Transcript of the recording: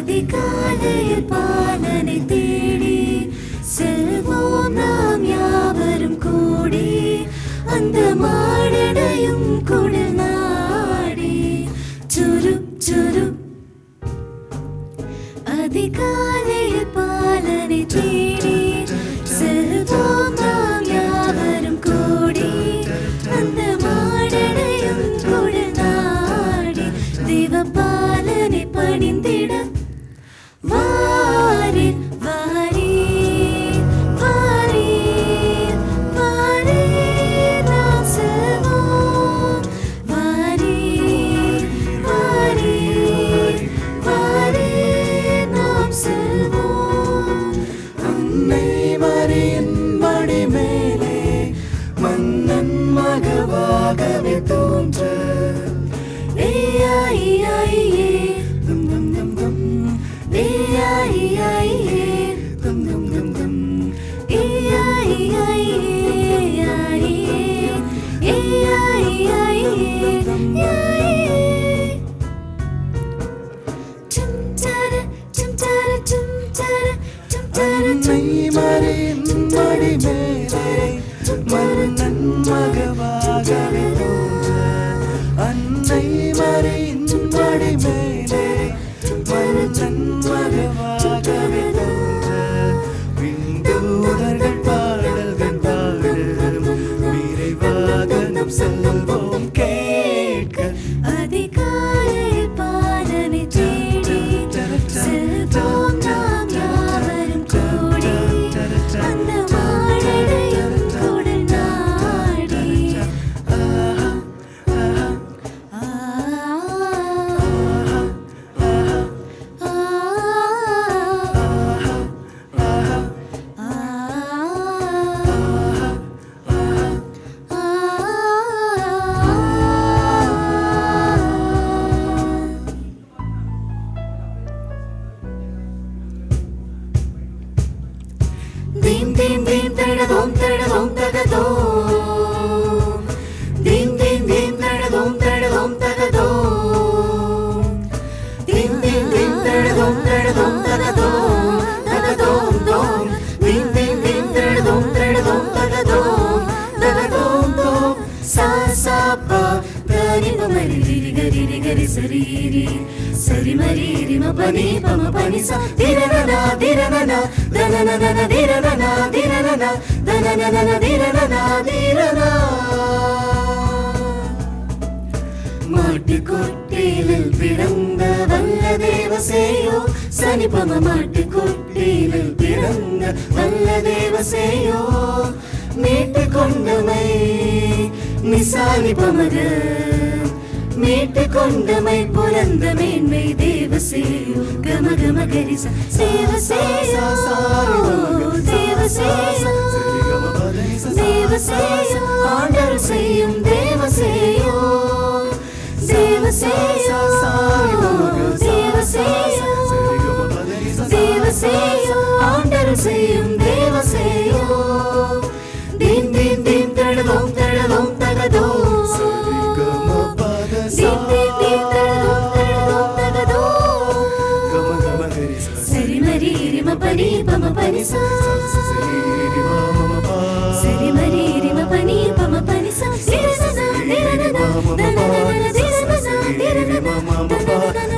அதிகாலையில் பாலனை தேடி செல்வோம் நாம் யாவரும் கூடி அந்த மாடடையும் குடில் நாடி சுரு சுரு அதிகாலையில் பாலனை தேடி செல்வோம் நாம் யாவரும் கூடி அந்த மாடடையும் குடில் நாடி தேவ பாலனை பணிந்திட வாரீர் வாரீர் வாரீர் வாரீர் நாம் செல்வோம் வாரீர் வாரீர் வாரீர் நாம் செல்வோம் அன்னை மரியின் மடி மேலே மன்னன் மகவாகவே தோன்ற அன்னை மரியின் மடி மேலே மன்னன் மகவாகவே தோன்ற அன்னை மரியின் மடி மேலே மன்னன் மகவாகவே தோன்ற விண்டூதர்கள் பாடல்கள் பாடும் விரைவாக நம் செல்வோம் கேட்க அதிகாலையில் பாலனை தேடி செல்வோம் நாம் யாவரும் கூடி அந்த மாடடையும் குடில் நாடி Dim dim dim tadadom tadadom tadadom Dim dim dim tadadom tadadom tadadom Dim dim dim tadadom tadadom tadadom tadadom dom Dim dim dim tadadom tadadom tadadom tadadom dom Sa sa pa gari pa mari gari gari sariri Sari mari rima pani pama pani sa Diranana diranana dananana diranana diranana dananana diranana dirana மாட்டுக்கொட்டிலில் பிறந்த வல்ல தேவசேயோ சனிபம மாட்டுக்கொட்டிலில் பிறந்த வல்ல தேவசேயோ மீட்டு கொண்டமை நிசானி பமக மீட்டு கொண்டமை புலந்த மேன்மை தேவசேயோ கம கம கரிச சேவசேயோ தேவசேயோ தேவசேயோ ஆண்டர் செய்யும் தேவசேயோ தேவசேயோ தேவசேயோ தேவசேயோ ஆண்டர் செய்யும் தேவசேயோ தீம் தீம் தீம் தடதோம் தடதோம் தகதோம் Sari mari rima pani pama pani sa Sari mari rima pani pama pani sa Diranana diranana dananana diranana diranana dananana